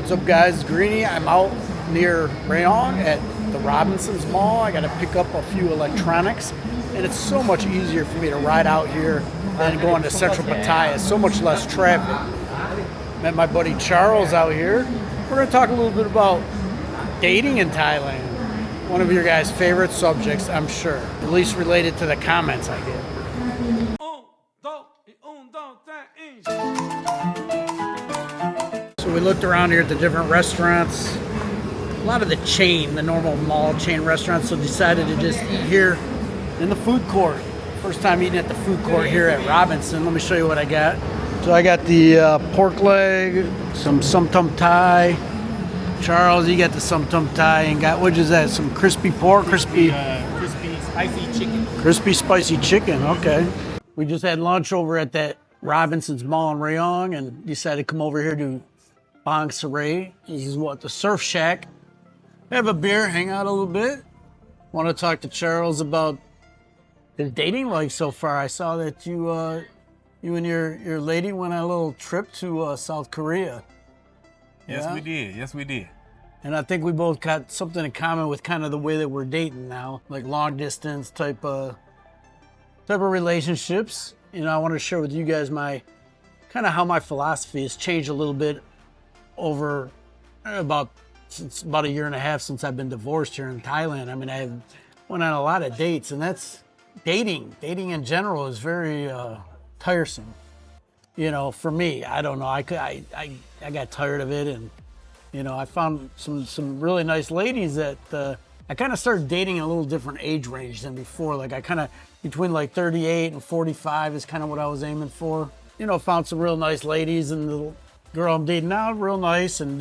What's up, guys? Greeny. I'm out near Rayong at the Robinson's Mall. I got to pick up a few electronics, and it's so much easier for me to ride out here than going to Central Pattaya. It's so much less traffic. Met my buddy Charles out here. We're going to talk a little bit about dating in Thailand. One of your guys' favorite subjects, I'm sure, at least related to the comments I get. So we looked around here at the different restaurants. A lot of the normal mall chain restaurants, so decided to just eat here in the food court. First time eating at the food court here at Robinson. Let me show you what I got. So I got the pork leg, some sum tum thai. Charles, you got the sum tum thai, and got, what is that? Some crispy pork, crispy spicy chicken. Crispy spicy chicken. Okay. We just had lunch over at that Robinson's Mall in Rayong, and decided to come over here to Bang Saray. This is what, the Surf Shack. Have a beer, hang out a little bit. Want to talk to Charles about his dating life so far. I saw that you and your lady went on a little trip to South Korea. Yes, Yeah? we did. Yes, we did. And I think we both got something in common with kind of the way that we're dating now, like long distance type of relationships. You know, I want to share with you guys my kind of how my philosophy has changed a little bit over since about a year and a half since I've been divorced here in Thailand. I mean, I went on a lot of dates, and that's dating. Dating in general is very tiresome. You know, for me, I don't know. I got tired of it, and you know, I found some really nice ladies that I kind of started dating in a little different age range than before. Like I kind of between like 38 and 45 is kind of what I was aiming for. You know, found some real nice ladies, and the girl I'm dating now, real nice, and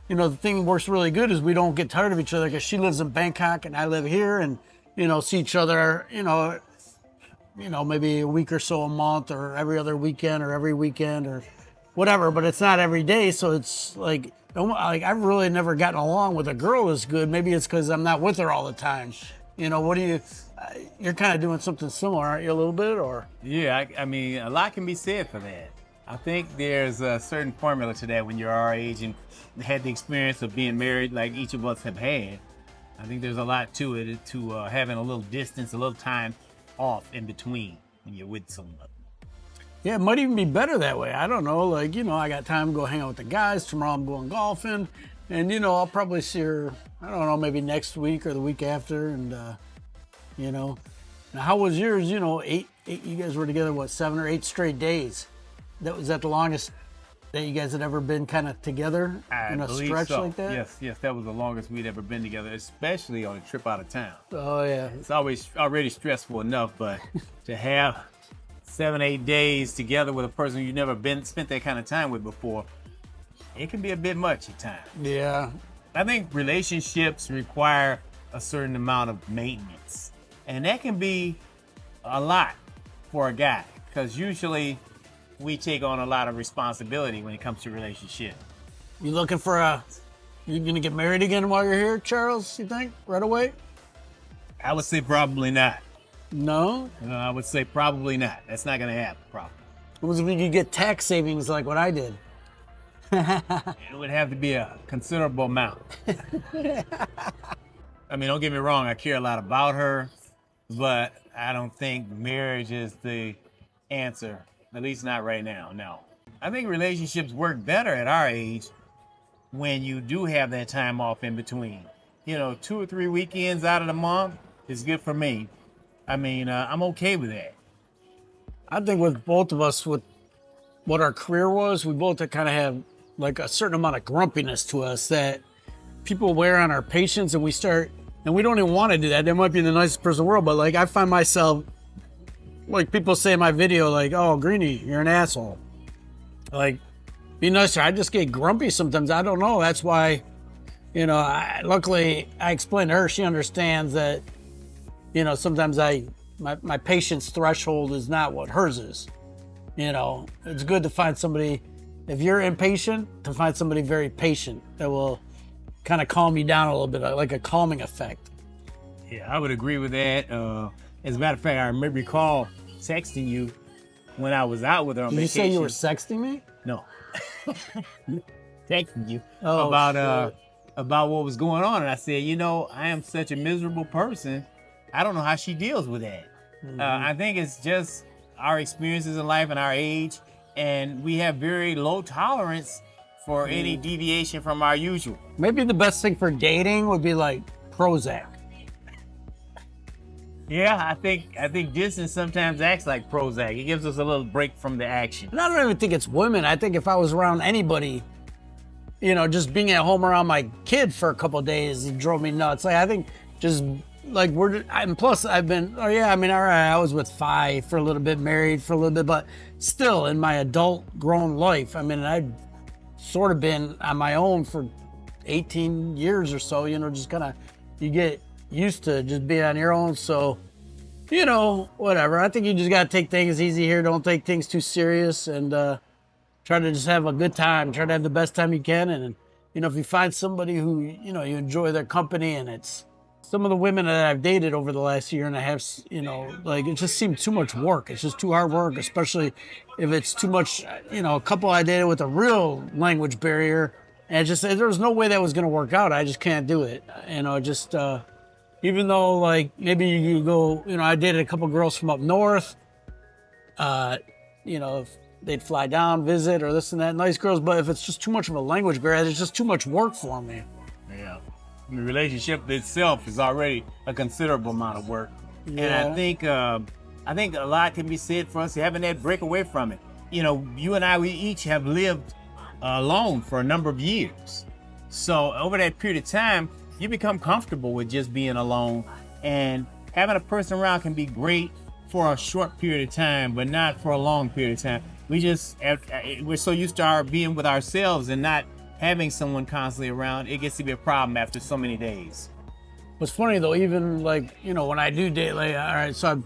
you know, the thing works really good is we don't get tired of each other because she lives in Bangkok and I live here, and you know, see each other, you know, maybe a week or so a month, or every other weekend, or every weekend, or whatever. But it's not every day, so it's like I've really never gotten along with a girl as good. Maybe it's because I'm not with her all the time. You know, what do you? You're kind of doing something similar, aren't you? A little bit, or? Yeah, I mean, a lot can be said for that. I think there's a certain formula to that when you're our age and had the experience of being married like each of us have had. I think there's a lot to it, to having a little distance, a little time off in between when you're with someone. Yeah, it might even be better that way. I don't know. Like, you know, I got time to go hang out with the guys. Tomorrow I'm going golfing. And, you know, I'll probably see her, I don't know, maybe next week or the week after. And, you know, now how was yours? You know, eight, you guys were together, what, 7 or 8 straight days? Was that the longest that you guys had ever been kind of together in a stretch so. like that? Yes, that was the longest we'd ever been together, especially on a trip out of town. Oh, yeah. It's always already stressful enough, but to have 7, 8 days together with a person you've never spent that kind of time with before, it can be a bit much at times. Yeah. I think relationships require a certain amount of maintenance, and that can be a lot for a guy, because usually we take on a lot of responsibility when it comes to relationship. You looking for you gonna get married again while you're here, Charles, you think, right away? I would say probably not. No? I would say probably not. That's not gonna happen, probably. What was if you could get tax savings like what I did? It would have to be a considerable amount. I mean, don't get me wrong, I care a lot about her, but I don't think marriage is the answer. At least not right now, no. I think relationships work better at our age when you do have that time off in between. You know, 2 or 3 weekends out of the month is good for me. I mean, I'm okay with that. I think with both of us, with what our career was, we both kind of have like a certain amount of grumpiness to us that people wear on our patience, and we don't even want to do that. They might be the nicest person in the world, but like I find myself, like people say in my video, like, oh, Greeny, you're an asshole. Like, be nicer. I just get grumpy sometimes. I don't know. That's why, you know, luckily I explained to her, she understands that, you know, sometimes my patience threshold is not what hers is. You know, it's good to find somebody, if you're impatient, to find somebody very patient that will kind of calm you down a little bit, like a calming effect. Yeah, I would agree with that. As a matter of fact, I recall texting you when I was out with her on Did you vacation. say you were sexting me? No. texting you Oh, about what was going on, and I said, you know, I am such a miserable person. I don't know how she deals with that. I think it's just our experiences in life and our age, and we have very low tolerance for any deviation from our usual. Maybe the best thing for dating would be like Prozac. Yeah, I think distance sometimes acts like Prozac. It gives us a little break from the action. And I don't even think it's women. I think if I was around anybody, you know, just being at home around my kid for a couple of days, it drove me nuts. Like, I think just like and plus I've been, all right, I was with Phi for a little bit, married for a little bit, but still in my adult grown life, I mean, I've sort of been on my own for 18 years or so, you know, just kind of, you get used to just being on your own. So, you know, whatever. I think you just got to take things easy here. Don't take things too serious, and try to just have a good time. Try to have the best time you can. And, you know, if you find somebody who, you know, you enjoy their company, and it's some of the women that I've dated over the last year and a half, you know, like it just seemed too much work. It's just too hard work, especially if it's too much, you know, a couple I dated with a real language barrier. And just, there was no way that was going to work out. I just can't do it. You know, just, even though, like, maybe you go, you know, I dated a couple girls from up north, you know, if they'd fly down, visit, or this and that, nice girls, but if it's just too much of a language barrier, it's just too much work for me. Yeah. The relationship itself is already a considerable amount of work. Yeah. And I think a lot can be said for us having that break away from it. You know, you and I, we each have lived alone for a number of years. So over that period of time, you become comfortable with just being alone, and having a person around can be great for a short period of time, but not for a long period of time. We're so used to our being with ourselves and not having someone constantly around. It gets to be a problem after so many days. What's funny though, even like, you know, when I do date, like, all right, so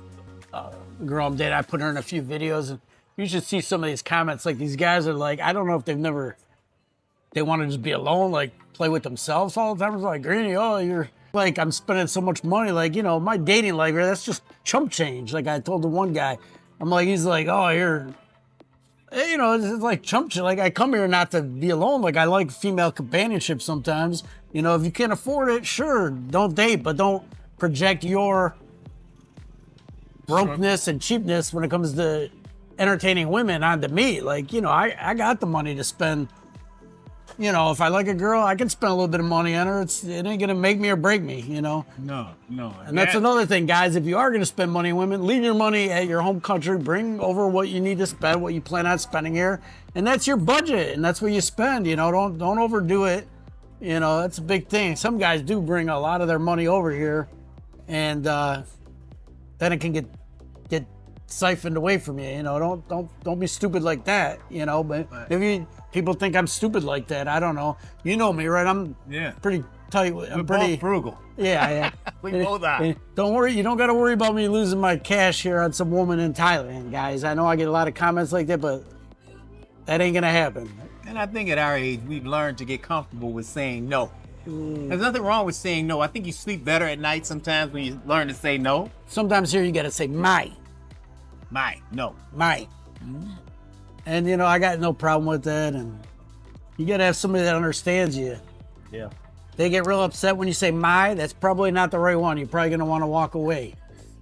the girl I'm dating, I put her in a few videos, and you should see some of these comments. Like, these guys are like, I don't know if they want to just be alone, like play with themselves all the time. It's like, Greeny, oh, you're like, I'm spending so much money. Like, you know, my dating life, that's just chump change. Like I told the one guy, I'm like, he's like, oh, you're, you know, it's like chump change. Like, I come here not to be alone. Like, I like female companionship sometimes. You know, if you can't afford it, sure, don't date, but don't project your brokenness and cheapness when it comes to entertaining women onto me. Like, you know, I got the money to spend. You know, if I like a girl, I can spend a little bit of money on her. It ain't gonna make me or break me, you know? No. And that's another thing, guys. If you are gonna spend money on women, leave your money at your home country. Bring over what you need to spend, what you plan on spending here. And that's your budget, and that's what you spend, you know? Don't overdo it. You know, that's a big thing. Some guys do bring a lot of their money over here, and then it can get siphoned away from you. You know, don't be stupid like that, you know? But maybe people think I'm stupid like that. I don't know. You know me, right? I'm pretty tight. I'm pretty both frugal. Yeah. We both are. Don't worry. You don't got to worry about me losing my cash here on some woman in Thailand, guys. I know I get a lot of comments like that, but that ain't gonna happen. And I think at our age, we've learned to get comfortable with saying no. There's nothing wrong with saying no. I think you sleep better at night sometimes when you learn to say no. Sometimes here you got to say my. No. And, you know, I got no problem with that. And you got to have somebody that understands you. Yeah. They get real upset when you say my. That's probably not the right one. You're probably going to want to walk away.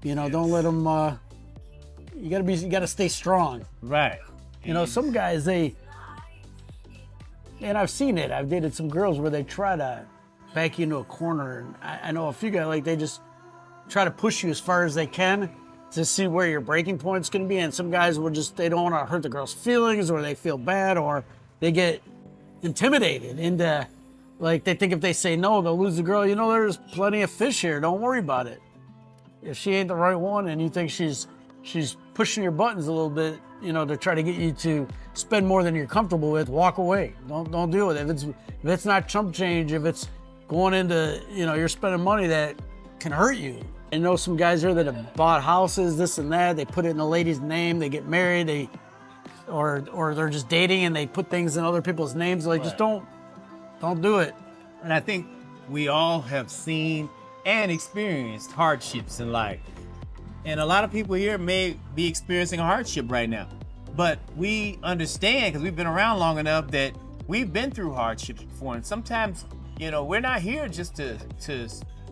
You know, don't let them, you got to stay strong. Right. You know, some guys, and I've seen it. I've dated some girls where they try to back you into a corner. And I know a few guys, like, they just try to push you as far as they can to see where your breaking point's going to be. And some guys will just, they don't want to hurt the girl's feelings, or they feel bad, or they get intimidated into, like, they think if they say no, they'll lose the girl. You know, there's plenty of fish here. Don't worry about it. If she ain't the right one and you think she's pushing your buttons a little bit, you know, to try to get you to spend more than you're comfortable with, walk away. Don't do it. If it's not chump change, if it's going into, you know, you're spending money that can hurt you. I know some guys here that have bought houses, this and that. They put it in a lady's name. They get married. Or they're just dating and they put things in other people's names. Like, just don't do it. And I think we all have seen and experienced hardships in life. And a lot of people here may be experiencing a hardship right now. But we understand, because we've been around long enough, that we've been through hardships before, and sometimes, you know, we're not here just to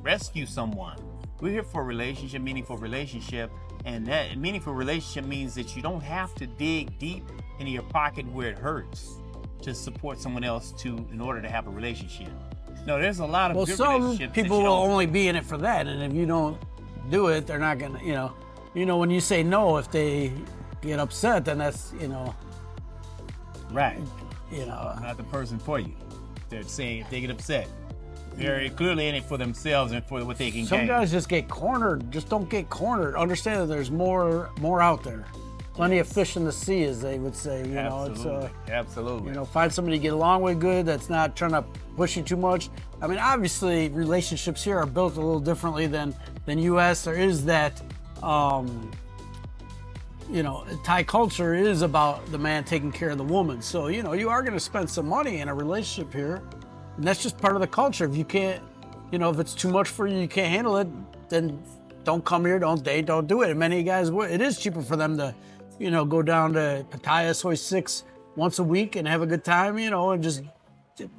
rescue someone. We're here for a relationship, meaningful relationship, and that meaningful relationship means that you don't have to dig deep into your pocket where it hurts to support someone else in order to have a relationship. No, there's a lot of Well, good some relationships that people you will don't- only be in it for that, and if you don't do it, they're not gonna, you know, when you say no, if they get upset, then that's, right. Not The person for you. They're saying if they get upset, they're clearly in it for themselves and for what they can Some gain. guys just get cornered. Just don't get cornered. Understand that there's more out there. Plenty of fish in the sea, as they would say. Absolutely. Absolutely. Find somebody to get along with good. That's not trying to push you too much. I mean, obviously, relationships here are built a little differently than U.S. There is that. Thai culture is about the man taking care of the woman. So, you are going to spend some money in a relationship here. And that's just part of the culture. If you can't, if it's too much for you, you can't handle it, then don't come here, don't date, don't do it. And many guys, it is cheaper for them to, go down to Pattaya Soy 6 once a week and have a good time, and just,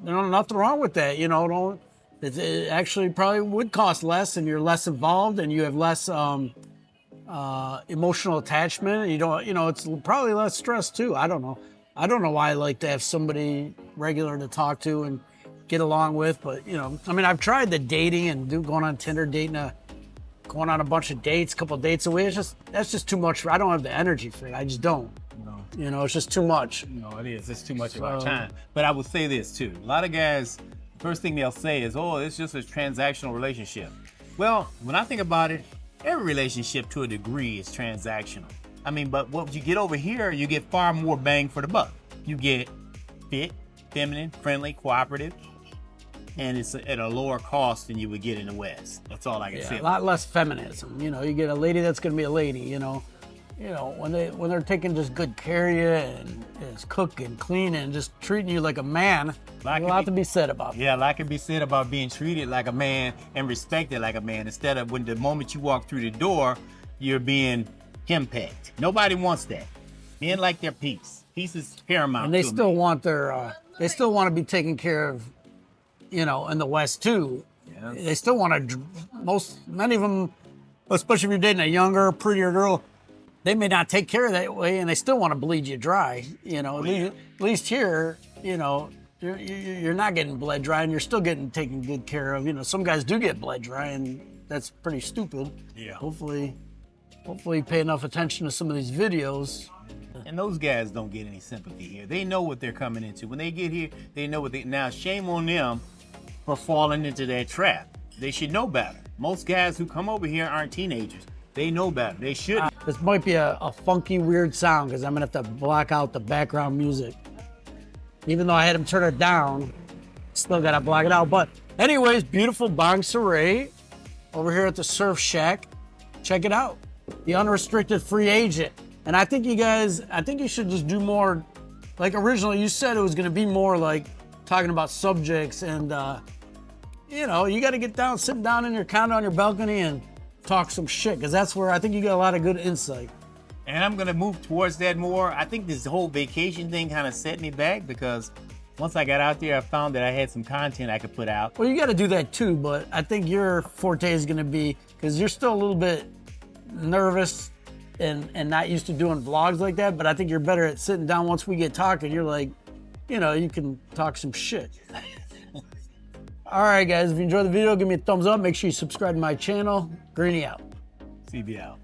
nothing wrong with that. It actually probably would cost less and you're less involved and you have less emotional attachment. You don't, it's probably less stress too. I don't know. I don't know why I like to have somebody regular to talk to and get along with, but I've tried the dating and going on Tinder, going on a bunch of dates, a couple of dates a week. That's just too much. I don't have the energy for it. I just don't. No. It's just too much. No, it is. It's too much of our time. But I will say this too. A lot of guys, first thing they'll say is, oh, it's just a transactional relationship. Well, when I think about it, every relationship to a degree is transactional. I mean, but what you get over here, you get far more bang for the buck. You get fit, feminine, friendly, cooperative, and it's at a lower cost than you would get in the West. That's all I can say. A lot less feminism. You get a lady that's going to be a lady. When they're taking just good care of you and is cooking, cleaning, and just treating you like a man. There's a lot to be said about that. Yeah, a lot can be said about being treated like a man and respected like a man, instead of when the moment you walk through the door, you're being henpecked. Nobody wants that. Men like their peace. Peace is paramount. And they still want they still want to be taken care of, in the West too. Yeah. They still want to, many of them, especially if you're dating a younger, prettier girl, they may not take care of that way and they still want to bleed you dry. At least here, you're not getting bled dry and you're still getting taken good care of. Some guys do get bled dry and that's pretty stupid. Yeah. Hopefully you pay enough attention to some of these videos. And those guys don't get any sympathy here. They know what they're coming into. When they get here, they know now shame on them for falling into that trap. They should know better. Most guys who come over here aren't teenagers. They know better. They should. This might be a funky, weird sound because I'm going to have to block out the background music. Even though I had him turn it down, still got to block it out. But anyways, beautiful Bang Saray over here at the Surf Shack. Check it out. The unrestricted free agent. And I think you should just do more, like originally you said it was going to be more like talking about subjects and, you got to get down, sit down in your condo on your balcony and talk some shit, because that's where I think you get a lot of good insight. And I'm going to move towards that more. I think this whole vacation thing kind of set me back because once I got out there, I found that I had some content I could put out. Well, you got to do that too, but I think your forte is going to be, because you're still a little bit nervous and not used to doing vlogs like that, but I think you're better at sitting down once we get talking. You're like, you can talk some shit. All right, guys, if you enjoyed the video, give me a thumbs up. Make sure you subscribe to my channel. Greeny out. CB out.